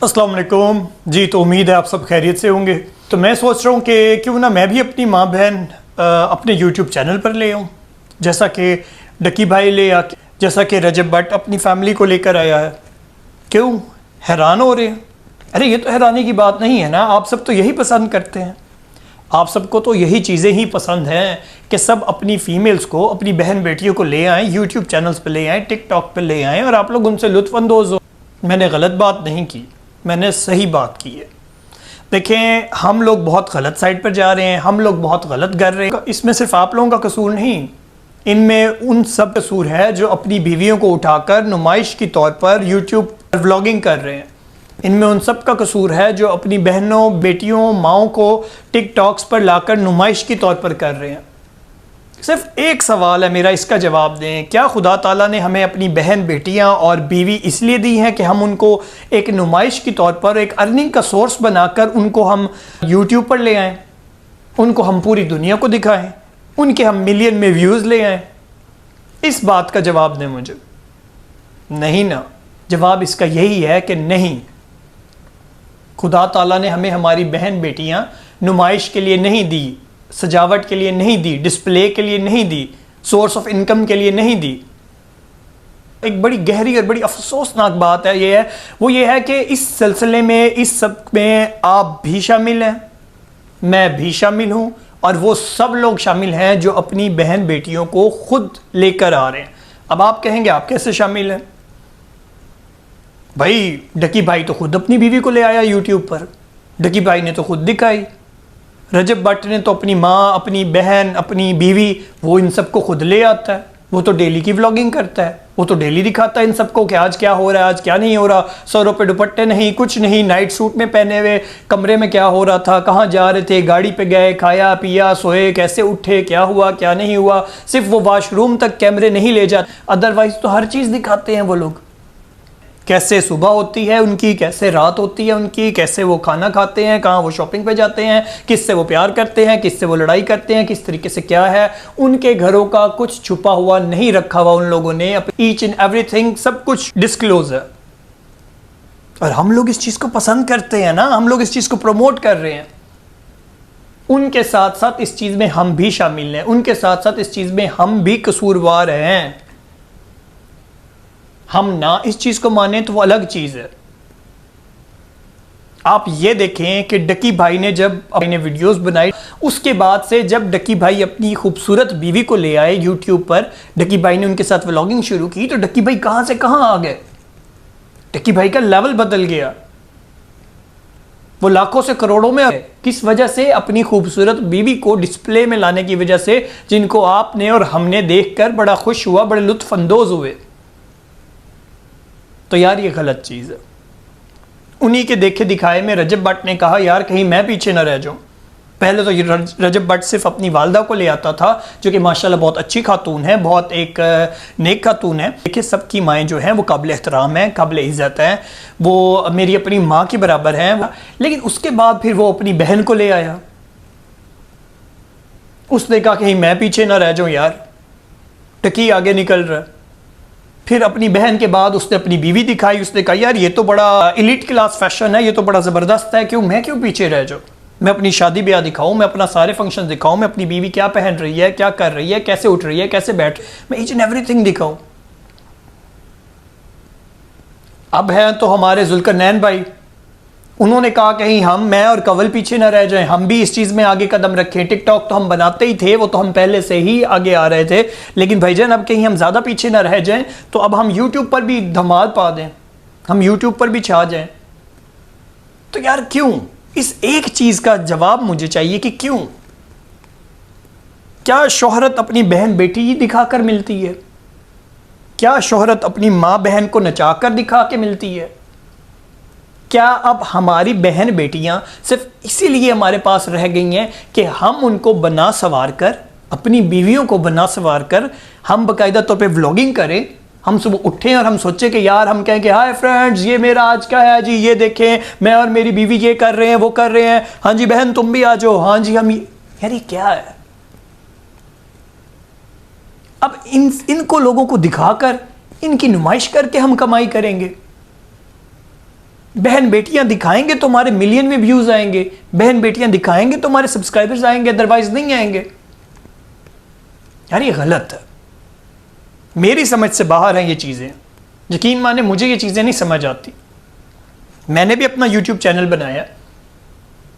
अस्सलाम वालेकुम जी। तो उम्मीद है आप सब खैरियत से होंगे। तो मैं सोच रहा हूँ कि क्यों ना मैं भी अपनी माँ बहन अपने यूट्यूब चैनल पर ले आऊँ, जैसा कि डकी भाई ले आ, जैसा कि रजब भट्ट अपनी फैमिली को लेकर आया है। क्यों हैरान हो रहे हैं? अरे ये तो हैरानी की बात नहीं है ना, आप सब तो यही पसंद करते हैं। आप सबको तो यही चीज़ें ही पसंद हैं कि सब अपनी फ़ीमेल्स को, अपनी बहन बेटियों को ले आएँ, यूट्यूब चैनल्स पर ले आएँ, टिकटॉक पर ले आएँ और आप लोग उनसे लुत्फ़अंदोज़ हो। मैंने गलत बात नहीं की, मैंने सही बात की है। देखें, हम लोग बहुत गलत साइड पर जा रहे हैं, हम लोग बहुत गलत कर रहे हैं। इसमें सिर्फ आप लोगों का कसूर नहीं, इनमें उन सब कसूर है जो अपनी बीवियों को उठाकर नुमाइश की तौर पर यूट्यूब पर व्लॉगिंग कर रहे हैं। इनमें उन सब का कसूर है जो अपनी बहनों, बेटियों, माओं को टिकटॉक्स पर लाकर नुमाइश की तौर पर कर रहे हैं। सिर्फ एक सवाल है मेरा, इसका जवाब दें। क्या खुदा ताला ने हमें अपनी बहन, बेटियां और बीवी इसलिए दी हैं कि हम उनको एक नुमाइश की तौर पर, एक अर्निंग का सोर्स बनाकर उनको हम यूट्यूब पर ले आएँ, उनको हम पूरी दुनिया को दिखाएं, उनके हम मिलियन में व्यूज़ ले आएँ? इस बात का जवाब दें मुझे। नहीं ना, जवाब इसका यही है कि नहीं, खुदा ताला ने हमें हमारी बहन बेटियां नुमाइश के लिए नहीं दी, सजावट के लिए नहीं दी, डिस्प्ले के लिए नहीं दी, सोर्स ऑफ इनकम के लिए नहीं दी। एक बड़ी गहरी और बड़ी अफसोसनाक बात है ये है कि इस सिलसिले में, इस सब में आप भी शामिल हैं, मैं भी शामिल हूं और वो सब लोग शामिल हैं जो अपनी बहन बेटियों को खुद लेकर आ रहे हैं। अब आप कहेंगे आप कैसे शामिल हैं? भाई डकी भाई तो खुद अपनी बीवी को ले आया यूट्यूब पर, डकी भाई ने तो खुद दिखाई। रजब भट्ट ने तो अपनी माँ, अपनी बहन, अपनी बीवी, वो इन सबको खुद ले आता है। वो तो डेली की व्लॉगिंग करता है, वो तो डेली दिखाता है इन सबको कि आज क्या हो रहा है, आज क्या नहीं हो रहा। सरों पे दुपट्टे नहीं, कुछ नहीं, नाइट सूट में पहने हुए, कमरे में क्या हो रहा था, कहाँ जा रहे थे, गाड़ी पे गए, खाया पिया, सोए, कैसे उठे, क्या हुआ क्या नहीं हुआ। सिर्फ वो वॉशरूम तक कैमरे नहीं ले जाते, अदरवाइज तो हर चीज़ दिखाते हैं वो लोग। कैसे सुबह होती है उनकी, कैसे रात होती है उनकी, कैसे वो खाना खाते हैं, कहाँ वो शॉपिंग पे जाते हैं, किससे वो प्यार करते हैं, किससे वो लड़ाई करते हैं, किस तरीके से क्या है। उनके घरों का कुछ छुपा हुआ नहीं रखा हुआ उन लोगों ने, ईच एंड एवरीथिंग सब कुछ डिस्क्लोज है। और हम लोग इस चीज़ को पसंद करते हैं ना, हम लोग इस चीज़ को प्रमोट कर रहे हैं। उनके साथ साथ इस चीज़ में हम भी शामिल हैं, उनके साथ साथ इस चीज़ में हम भी कसूरवार हैं। हम ना इस चीज़ को माने तो वो अलग चीज़ है। आप ये देखें कि डकी भाई ने जब अपने वीडियोस बनाई, उसके बाद से जब डकी भाई अपनी खूबसूरत बीवी को ले आए यूट्यूब पर, डकी भाई ने उनके साथ व्लॉगिंग शुरू की, तो डकी भाई कहाँ से कहाँ आ गए। डकी भाई का लेवल बदल गया, वो लाखों से करोड़ों में। किस वजह से? अपनी खूबसूरत बीवी को डिस्प्ले में लाने की वजह से, जिनको आपने और हमने देखकर बड़ा खुश हुआ, बड़े लुत्फ अंदोज हुए। तो यार ये गलत चीज़ है। उन्हीं के देखे दिखाए में रजब भट्ट ने कहा यार कहीं मैं पीछे ना रह जाऊं। पहले तो ये रजब भट्ट सिर्फ अपनी वालदा को ले आता था, जो कि माशाल्लाह बहुत अच्छी खातून है, बहुत एक नेक खातून है। देखिए सबकी माएँ जो हैं वो काबिल एहतराम हैं, काबिल इज़्ज़त हैं, वो मेरी अपनी माँ के बराबर हैं। लेकिन उसके बाद फिर वो अपनी बहन को ले आया। उसने कहा कहीं मैं पीछे ना रह जाऊँ यार, टकी आगे निकल रहा है। फिर अपनी बहन के बाद उसने अपनी बीवी दिखाई, उसने कहा यार ये तो बड़ा एलीट क्लास फैशन है, ये तो बड़ा ज़बरदस्त है, मैं क्यों पीछे रह जाऊँ। मैं अपनी शादी ब्याह दिखाऊँ, मैं अपना सारे फंक्शन दिखाऊँ, मैं अपनी बीवी क्या पहन रही है, क्या कर रही है, कैसे उठ रही है, कैसे बैठ, मैं ईच एंड एवरीथिंग दिखाऊँ। अब हैं तो हमारे जुल्करनैन भाई, उन्होंने कहा कहीं मैं और कवल पीछे ना रह जाएं, हम भी इस चीज़ में आगे कदम रखें। टिकटॉक तो हम बनाते ही थे, वो तो हम पहले से ही आगे आ रहे थे, लेकिन भाईजान अब कहीं हम ज़्यादा पीछे ना रह जाएं, तो अब हम यूट्यूब पर भी धमाल पा दें, हम यूट्यूब पर भी छा जाएं। तो यार क्यों? इस एक चीज़ का जवाब मुझे चाहिए कि क्यों? क्या शोहरत अपनी बहन बेटी ही दिखाकर मिलती है? क्या शोहरत अपनी माँ बहन को नचाकर दिखा के मिलती है? क्या अब हमारी बहन बेटियां सिर्फ इसीलिए हमारे पास रह गई हैं कि हम उनको बना संवार कर, अपनी बीवियों को बना संवार कर, हम बाकायदा तौर पे व्लॉगिंग करें, हम सुबह उठें और हम सोचें कि यार हम कहें कि हाय फ्रेंड्स ये मेरा आज का है जी, ये देखें मैं और मेरी बीवी ये कर रहे हैं, वो कर रहे हैं, हाँ जी बहन तुम भी आ जाओ, हाँ जी हम यार ये क्या है? अब इनको लोगों को दिखाकर, इनकी नुमाइश करके हम कमाई करेंगे। बहन बेटियां दिखाएंगे तो हमारे मिलियन में व्यूज आएंगे, बहन बेटियां दिखाएंगे तो हमारे सब्सक्राइबर्स आएंगे, अदरवाइज नहीं आएंगे। यार ये गलत है, मेरी समझ से बाहर हैं ये चीज़ें। यकीन माने मुझे ये चीज़ें नहीं समझ आती। मैंने भी अपना यूट्यूब चैनल बनाया,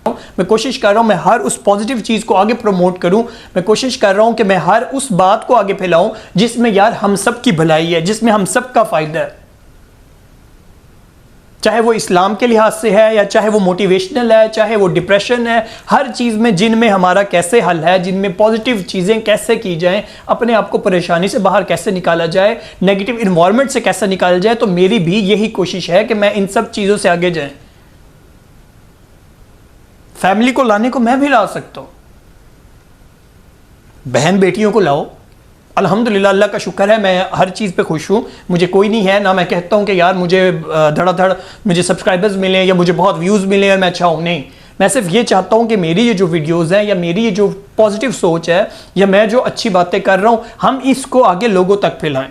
मैं कोशिश कर रहा हूं मैं हर उस पॉजिटिव चीज़ को आगे प्रमोट करूं, मैं कोशिश कर रहा हूं कि मैं हर उस बात को आगे फैलाऊं जिसमें यार हम सब की भलाई है, जिसमें हम सब का फ़ायदा है, चाहे वो इस्लाम के लिहाज से है या चाहे वो मोटिवेशनल है, चाहे वो डिप्रेशन है, हर चीज़ में जिनमें हमारा कैसे हल है, जिनमें पॉजिटिव चीज़ें कैसे की जाएं, अपने आप को परेशानी से बाहर कैसे निकाला जाए, नेगेटिव इन्वायरमेंट से कैसे निकाला जाए। तो मेरी भी यही कोशिश है कि मैं इन सब चीज़ों से आगे जाएं। फैमिली को लाने को मैं भी ला सकता हूँ, बहन बेटियों को लाओ, अल्हम्दुलिल्लाह अल्लाह का शुक्र है, मैं हर चीज़ पे खुश हूँ। मुझे कोई नहीं है ना मैं कहता हूँ कि यार मुझे धड़ाधड़ मुझे सब्सक्राइबर्स मिले या मुझे बहुत व्यूज़ मिले और मैं अच्छा हूँ, नहीं। मैं सिर्फ ये चाहता हूँ कि मेरी ये जो वीडियोज़ हैं या मेरी ये जो पॉजिटिव सोच है या मैं जो अच्छी बातें कर रहा हूँ, हम इसको आगे लोगों तक फैलाएं।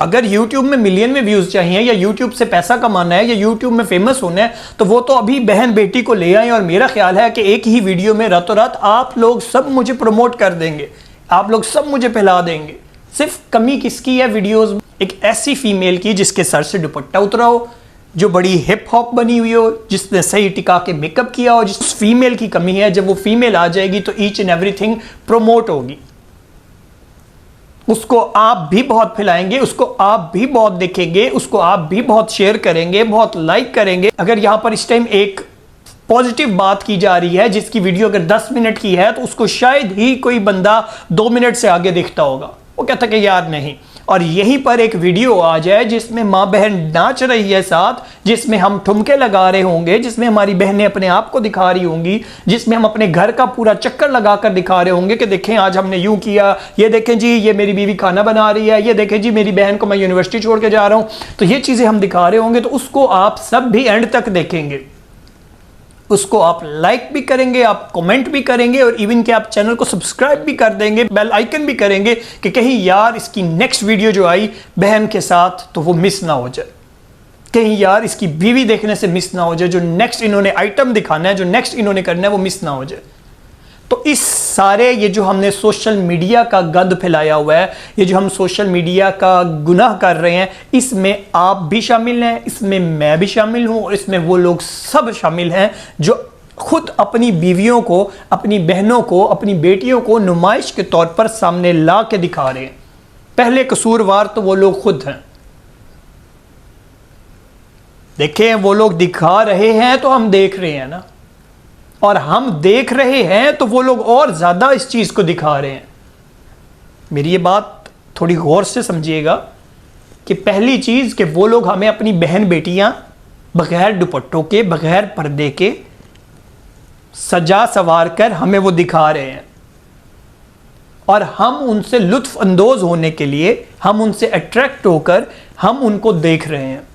अगर YouTube में मिलियन में व्यूज़ चाहिए या YouTube से पैसा कमाना है या YouTube में फेमस होना है, तो वो तो अभी बहन बेटी को ले आए। और मेरा ख्याल है कि एक ही वीडियो में रातों रात आप लोग सब मुझे प्रमोट कर देंगे, आप लोग सब मुझे फैला देंगे। सिर्फ कमी किसकी है वीडियोस में? एक ऐसी फीमेल की जिसके सर से दुपट्टा उतरा हो, जो बड़ी हिप हॉप बनी हुई हो, जिसने सही टिका के मेकअप किया हो। जिस फीमेल की कमी है, जब वो फीमेल आ जाएगी तो ईच एंड एवरीथिंग प्रमोट होगी। उसको आप भी बहुत फैलाएंगे, उसको आप भी बहुत देखेंगे, उसको आप भी बहुत शेयर करेंगे, बहुत लाइक करेंगे। अगर यहां पर इस टाइम एक पॉजिटिव बात की जा रही है जिसकी वीडियो अगर 10 मिनट की है, तो उसको शायद ही कोई बंदा 2 मिनट से आगे दिखता होगा। वो कहता कि यार नहीं। और यहीं पर एक वीडियो आ जाए जिसमें माँ बहन नाच रही है साथ, जिसमें हम ठुमके लगा रहे होंगे, जिसमें हमारी बहनें अपने आप को दिखा रही होंगी, जिसमें हम अपने घर का पूरा चक्कर लगाकर दिखा रहे होंगे कि देखें आज हमने यूं किया, ये देखें जी ये मेरी बीवी खाना बना रही है, ये देखें जी मेरी बहन को मैं यूनिवर्सिटी छोड़ के जा रहा हूं, तो ये चीजें हम दिखा रहे होंगे। तो उसको आप सब भी एंड तक देखेंगे, उसको आप लाइक भी करेंगे, आप कमेंट भी करेंगे और इवन कि आप चैनल को सब्सक्राइब भी कर देंगे, बेल आइकन भी करेंगे कि कहीं यार इसकी नेक्स्ट वीडियो जो आई बहन के साथ तो वो मिस ना हो जाए, कहीं यार इसकी बीवी देखने से मिस ना हो जाए, जो नेक्स्ट इन्होंने आइटम दिखाना है, जो नेक्स्ट इन्होंने करना है वो मिस ना हो जाए। तो इस सारे ये जो हमने सोशल मीडिया का गंद फैलाया हुआ है, ये जो हम सोशल मीडिया का गुनाह कर रहे हैं, इसमें आप भी शामिल हैं, इसमें मैं भी शामिल हूं और इसमें वो लोग सब शामिल हैं जो खुद अपनी बीवियों को, अपनी बहनों को, अपनी बेटियों को नुमाइश के तौर पर सामने ला के दिखा रहे हैं। पहले कसूरवार तो वो लोग खुद हैं। देखें, वो लोग दिखा रहे हैं तो हम देख रहे हैं ना, और हम देख रहे हैं तो वो लोग और ज्यादा इस चीज को दिखा रहे हैं। मेरी ये बात थोड़ी गौर से समझिएगा कि पहली चीज कि वो लोग हमें अपनी बहन बेटियां बगैर दुपट्टों के, बगैर पर्दे के सजा सवार कर हमें वो दिखा रहे हैं, और हम उनसे लुत्फ अंदोज होने के लिए, हम उनसे अट्रैक्ट होकर हम उनको देख रहे हैं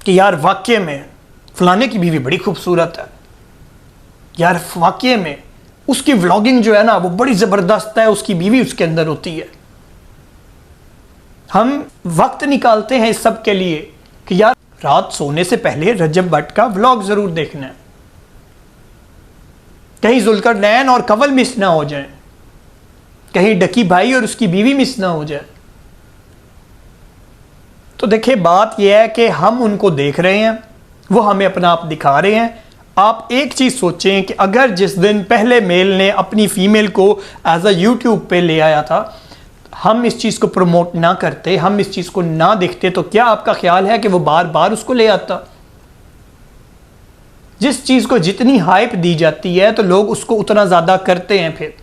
कि यार वाकई में फलाने की बीवी बड़ी खूबसूरत है, यार वाकई में उसकी व्लॉगिंग जो है ना वो बड़ी ज़बरदस्त है, उसकी बीवी उसके अंदर होती है। हम वक्त निकालते हैं इस सब के लिए कि यार रात सोने से पहले रजब भट्ट का व्लॉग ज़रूर देखना है, कहीं जुल्करनैन और कंवल मिस ना हो जाए, कहीं डकी भाई और उसकी बीवी मिस ना हो जाए। तो देखिए, बात यह है कि हम उनको देख रहे हैं, वो हमें अपना आप दिखा रहे हैं। आप एक चीज़ सोचें कि अगर जिस दिन पहले मेल ने अपनी फीमेल को एज अ यूट्यूब पे ले आया था, हम इस चीज़ को प्रमोट ना करते, हम इस चीज़ को ना देखते, तो क्या आपका ख्याल है कि वो बार बार उसको ले आता? जिस चीज़ को जितनी हाइप दी जाती है तो लोग उसको उतना ज़्यादा करते हैं। फिर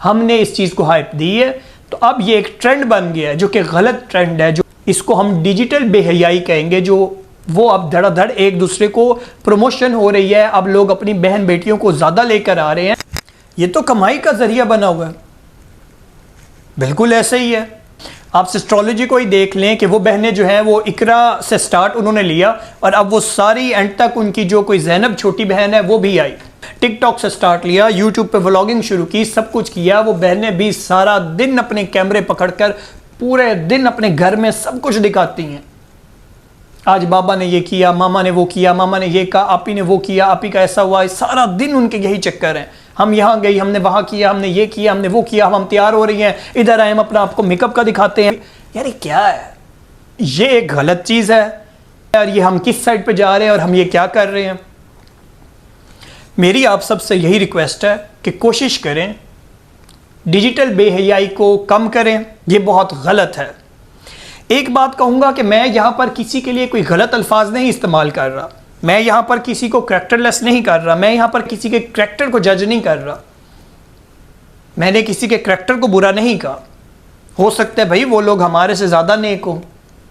हमने इस चीज़ को हाइप दी है तो अब ये एक ट्रेंड बन गया है जो कि गलत ट्रेंड है, जो इसको हम डिजिटल बेहयाई कहेंगे, जो वो अब धड़ाधड़ एक दूसरे को प्रमोशन हो रही है। अब लोग अपनी बहन बेटियों को ज़्यादा लेकर आ रहे हैं, ये तो कमाई का जरिया बना हुआ है। बिल्कुल ऐसे ही है। आप एस्ट्रोलॉजी को ही देख लें कि वो बहनें जो हैं वो इकरा से स्टार्ट उन्होंने लिया और अब वो सारी एंड तक उनकी जो कोई ज़ैनब छोटी बहन है वो भी आई, टिकटॉक से स्टार्ट लिया, यूट्यूब पे व्लॉगिंग शुरू की, सब कुछ किया। वो बहनें भी सारा दिन अपने कैमरे पकड़कर पूरे दिन अपने घर में सब कुछ दिखाती हैं। आज बाबा ने ये किया, मामा ने वो किया, मामा ने ये कहा, आपी ने वो किया, आपी का ऐसा हुआ, सारा दिन उनके यही चक्कर हैं। हम यहाँ गई, हमने वहाँ किया, हमने ये किया, हमने वो किया, हम तैयार हो रही हैं, इधर आए, हम अपना आपको मेकअप का दिखाते हैं। यार ये क्या है? ये एक गलत चीज़ है यार। ये हम किस साइड पे जा रहे हैं और हम ये क्या कर रहे हैं? मेरी आप सबसे यही रिक्वेस्ट है कि कोशिश करें डिजिटल बेहयाई को कम करें। ये बहुत गलत है। एक बात कहूँगा कि मैं यहाँ पर किसी के लिए कोई गलत अल्फाज नहीं इस्तेमाल कर रहा, मैं यहाँ पर किसी को करैक्टरलेस नहीं कर रहा, मैं यहाँ पर किसी के करैक्टर को जज नहीं कर रहा, मैंने किसी के करैक्टर को बुरा नहीं कहा। हो सकता है भाई वो लोग हमारे से ज़्यादा नेक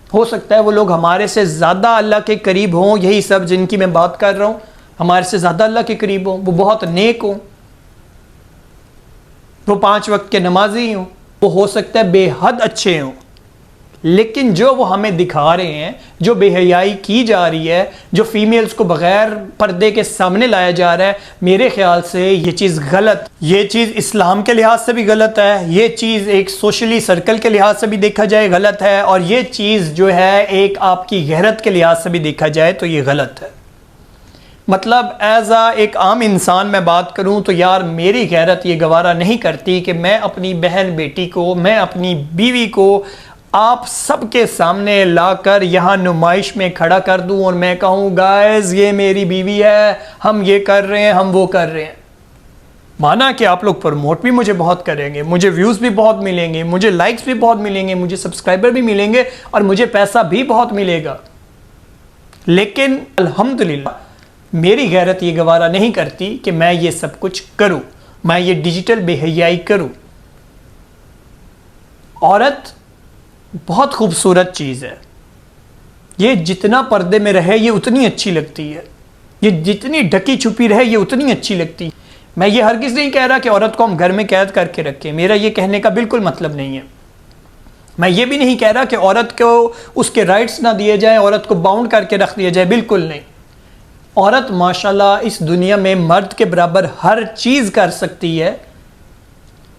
हो सकता है वो लोग हमारे से ज़्यादा अल्लाह के करीब हों, यही सब जिनकी मैं बात कर रहा हूँ हमारे से ज़्यादा अल्लाह के करीब हों, वो बहुत नेक हों, वो 5 वक्त के नमाजी हों, वो हो सकता है बेहद अच्छे हों। लेकिन जो वो हमें दिखा रहे हैं, जो बेहयाई की जा रही है, जो फीमेल्स को बग़ैर पर्दे के सामने लाया जा रहा है, मेरे ख्याल से ये चीज़ गलत, ये चीज़ इस्लाम के लिहाज से भी गलत है, ये चीज़ एक सोशली सर्कल के लिहाज से भी देखा जाए गलत है, और ये चीज़ जो है एक आपकी गैरत के लिहाज से भी देखा जाए तो ये गलत है। मतलब एक आम इंसान मैं बात करूं तो यार मेरी गैरत ये गवारा नहीं करती कि मैं अपनी बहन बेटी को, मैं अपनी बीवी को आप सबके सामने लाकर यहाँ नुमाइश में खड़ा कर दूं और मैं कहूँ गाइस ये मेरी बीवी है, हम ये कर रहे हैं, हम वो कर रहे हैं। माना कि आप लोग प्रमोट भी मुझे बहुत करेंगे, मुझे व्यूज़ भी बहुत मिलेंगे, मुझे लाइक्स भी बहुत मिलेंगे, मुझे सब्सक्राइबर भी मिलेंगे और मुझे पैसा भी बहुत मिलेगा, लेकिन अल्हम्दुलिल्लाह मेरी गैरत ये गवारा नहीं करती कि मैं ये सब कुछ करूं, मैं ये डिजिटल बेहयाई करूं। औरत बहुत खूबसूरत चीज़ है, ये जितना पर्दे में रहे ये उतनी अच्छी लगती है, ये जितनी ढकी छुपी रहे ये उतनी अच्छी लगती है। मैं ये हरगिज़ नहीं कह रहा कि औरत को हम घर में कैद करके रखें, मेरा ये कहने का बिल्कुल मतलब नहीं है। मैं ये भी नहीं कह रहा कि औरत को उसके राइट्स ना दिए जाएं, औरत को बाउंड करके रख दिया जाए, बिल्कुल नहीं। औरत माशाल्लाह इस दुनिया में मर्द के बराबर हर चीज़ कर सकती है,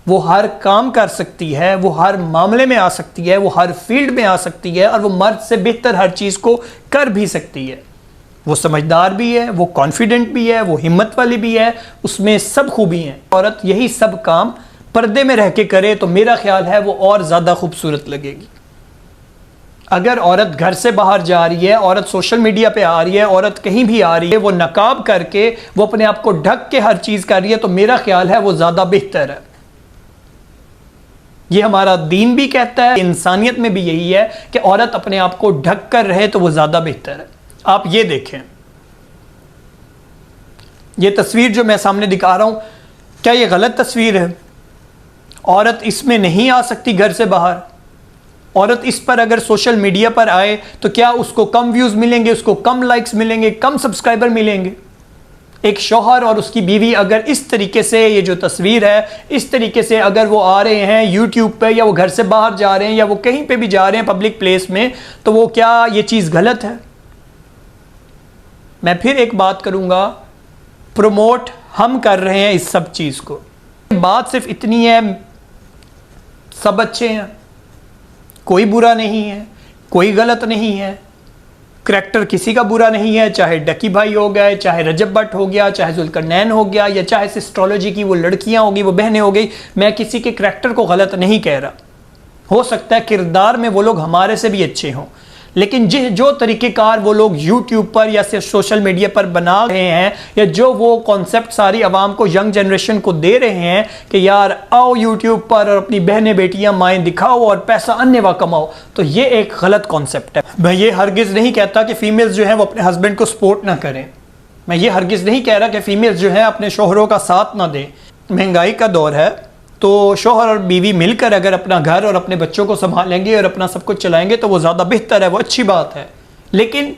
वो हर काम कर सकती है, वो हर मामले में आ सकती है, वो हर फील्ड में आ सकती है और वो मर्द से बेहतर हर चीज़ को कर भी सकती है। वो समझदार भी है, वो कॉन्फिडेंट भी है, वो हिम्मत वाली भी है, उसमें सब खूबी हैं। औरत यही सब काम पर्दे में रह के करे तो मेरा ख्याल है वो और ज़्यादा खूबसूरत लगेगी। अगर औरत घर से बाहर जा रही है, औरत सोशल मीडिया पे आ रही है, औरत कहीं भी आ रही है, वो नकाब करके वो अपने आप को ढक के हर चीज़ कर रही है तो मेरा ख्याल है वो ज़्यादा बेहतर है। ये हमारा दीन भी कहता है, इंसानियत में भी यही है कि औरत अपने आप को ढक कर रहे तो वो ज़्यादा बेहतर है। आप ये देखें, ये तस्वीर जो मैं सामने दिखा रहा हूँ, क्या ये गलत तस्वीर है? औरत इसमें नहीं आ सकती घर से बाहर? औरत इस पर अगर सोशल मीडिया पर आए तो क्या उसको कम व्यूज़ मिलेंगे, उसको कम लाइक्स मिलेंगे, कम सब्सक्राइबर मिलेंगे? एक शौहर और उसकी बीवी अगर इस तरीके से, ये जो तस्वीर है, इस तरीके से अगर वो आ रहे हैं यूट्यूब पे, या वो घर से बाहर जा रहे हैं, या वो कहीं पे भी जा रहे हैं पब्लिक प्लेस में, तो वो क्या ये चीज़ गलत है? मैं फिर एक बात करूँगा, प्रमोट हम कर रहे हैं इस सब चीज़ को। बात सिर्फ इतनी है, सब अच्छे हैं, कोई बुरा नहीं है, कोई गलत नहीं है, करैक्टर किसी का बुरा नहीं है, चाहे डकी भाई हो गए, चाहे रजब भट्ट हो गया, चाहे जुल्करनैन हो गया, या चाहे सिस्ट्रोलॉजी की वो लड़कियां होगी, वो बहनें हो गई। मैं किसी के करैक्टर को गलत नहीं कह रहा, हो सकता है किरदार में वो लोग हमारे से भी अच्छे हों, लेकिन जो तरीक़ेकार वो लोग यूट्यूब पर या सोशल मीडिया पर बना रहे हैं, या जो वो कॉन्सेप्ट सारी आवाम को, यंग जनरेशन को दे रहे हैं कि यार आओ यूट्यूब पर और अपनी बहनें बेटियां माएँ दिखाओ और पैसा अन्यवा कमाओ, तो ये एक गलत कॉन्सेप्ट है। मैं ये हरगिज़ नहीं कहता कि फ़ीमेल्स जो हैं वो अपने हस्बैंड को सपोर्ट ना करें, मैं ये हरगिज़ नहीं कह रहा कि फ़ीमेल्स जो हैं अपने शोहरों का साथ ना दें। महंगाई का दौर है तो शौहर और बीवी मिलकर अगर अपना घर और अपने बच्चों को संभालेंगे और अपना सब कुछ चलाएंगे तो वो ज़्यादा बेहतर है, वो अच्छी बात है। लेकिन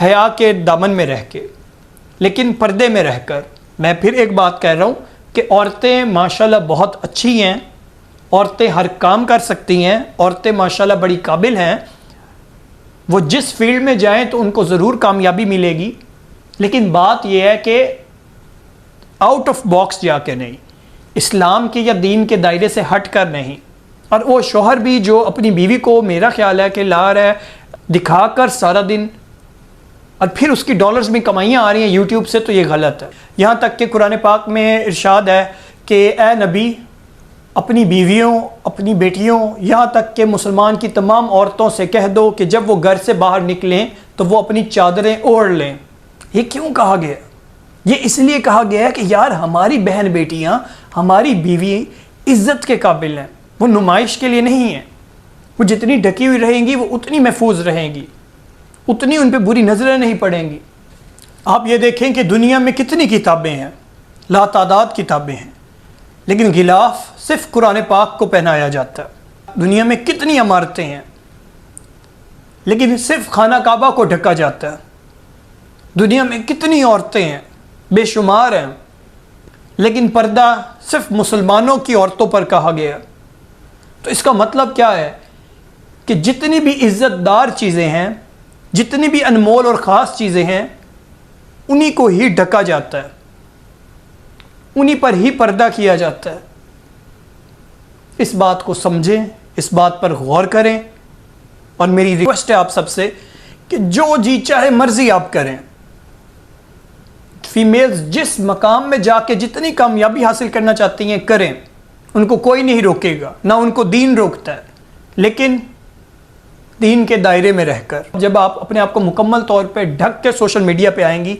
हया के दामन में रह के, लेकिन पर्दे में रहकर, मैं फिर एक बात कह रहा हूँ कि औरतें माशाल्लाह बहुत अच्छी हैं, औरतें हर काम कर सकती हैं, औरतें माशाल्लाह बड़ी काबिल हैं, वो जिस फील्ड में जाएं तो उनको ज़रूर कामयाबी मिलेगी। लेकिन बात यह है कि आउट ऑफ बॉक्स जाके नहीं, इस्लाम के या दीन के दायरे से हट कर नहीं। और वो शौहर भी जो अपनी बीवी को, मेरा ख्याल है कि ला रहा है दिखाकर सारा दिन और फिर उसकी डॉलर्स में कमाइयाँ आ रही हैं यूट्यूब से, तो ये गलत है। यहाँ तक कि कुरान पाक में इरशाद है कि ए नबी, अपनी बीवियों, अपनी बेटियों, यहाँ तक कि मुसलमान की तमाम औरतों से कह दो कि जब वो घर से बाहर निकलें तो वो अपनी चादरें ओढ़ लें। ये क्यों कहा गया? ये इसलिए कहा गया है कि यार हमारी बहन बेटियाँ, हमारी बीवी इज़्ज़त के काबिल हैं, वो नुमाइश के लिए नहीं है। वो जितनी ढकी हुई रहेंगी वो उतनी महफूज रहेंगी, उतनी उन पर बुरी नज़रें नहीं पड़ेंगी। आप ये देखें कि दुनिया में कितनी किताबें हैं, लातादाद किताबें हैं, लेकिन गिलाफ सिर्फ कुरान पाक को पहनाया जाता है। दुनिया में कितनी इमारतें हैं, लेकिन सिर्फ खाना काबा को ढका जाता है। दुनिया में कितनी औरतें हैं, बेशुमार हैं, लेकिन पर्दा सिर्फ मुसलमानों की औरतों पर कहा गया। तो इसका मतलब क्या है कि जितनी भी इज़्ज़तदार चीज़ें हैं, जितनी भी अनमोल और ख़ास चीज़ें हैं, उन्हीं को ही ढका जाता है, उन्हीं पर ही पर्दा किया जाता है। इस बात को समझें, इस बात पर गौर करें, और मेरी रिक्वेस्ट है आप सबसे कि जो जी चाहे मर्जी आप करें। फीमेल्स जिस मकाम में जाके जितनी कामयाबी हासिल करना चाहती हैं करें, उनको कोई नहीं रोकेगा, ना उनको दीन रोकता है, लेकिन दीन के दायरे में रहकर जब आप अपने आप को मुकम्मल तौर पे ढक के सोशल मीडिया पे आएंगी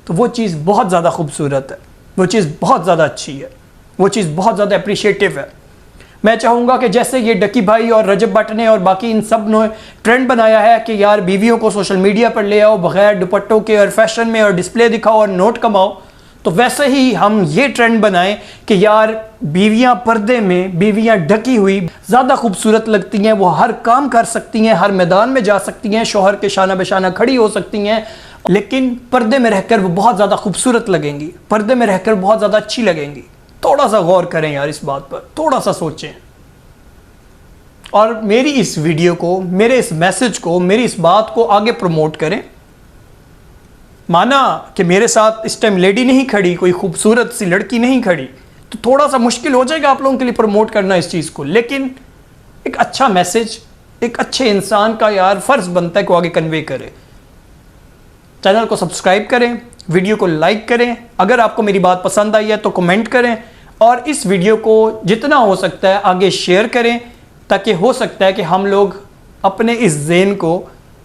तो वो चीज़ बहुत ज़्यादा खूबसूरत है, वो चीज़ बहुत ज़्यादा अच्छी है, वो चीज़ बहुत ज़्यादा अप्रिशिएटिव है। मैं चाहूँगा कि जैसे ये डकी भाई और रजब भट्ट ने और बाकी इन सब ने ट्रेंड बनाया है कि यार बीवियों को सोशल मीडिया पर ले आओ बग़ैर दुपट्टों के और फैशन में और डिस्प्ले दिखाओ और नोट कमाओ, तो वैसे ही हम ये ट्रेंड बनाएं कि यार बीवियां पर्दे में, बीवियां ढकी हुई ज़्यादा खूबसूरत लगती हैं, वो हर काम कर सकती हैं, हर मैदान में जा सकती हैं, शौहर के शाना बेशाना खड़ी हो सकती हैं, लेकिन पर्दे में रहकर वो बहुत ज़्यादा खूबसूरत लगेंगी, पर्दे में रहकर बहुत ज़्यादा अच्छी लगेंगी। थोड़ा सा गौर करें यार इस बात पर, थोड़ा सा सोचें। और मेरी इस वीडियो को, मेरे इस मैसेज को, मेरी इस बात को आगे प्रमोट करें। माना कि मेरे साथ इस टाइम लेडी नहीं खड़ी, कोई खूबसूरत सी लड़की नहीं खड़ी, तो थोड़ा सा मुश्किल हो जाएगा आप लोगों के लिए प्रमोट करना इस चीज़ को, लेकिन एक अच्छा मैसेज एक अच्छे इंसान का यार फ़र्ज़ बनता है कि वो आगे कन्वे करे। चैनल को सब्सक्राइब करें, वीडियो को लाइक करें, अगर आपको मेरी बात पसंद आई है तो कमेंट करें, और इस वीडियो को जितना हो सकता है आगे शेयर करें, ताकि हो सकता है कि हम लोग अपने इस ज़ेन को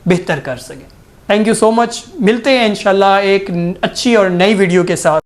बेहतर कर सकें। Thank you so much. मिलते हैं इंशाल्लाह एक अच्छी और नई वीडियो के साथ।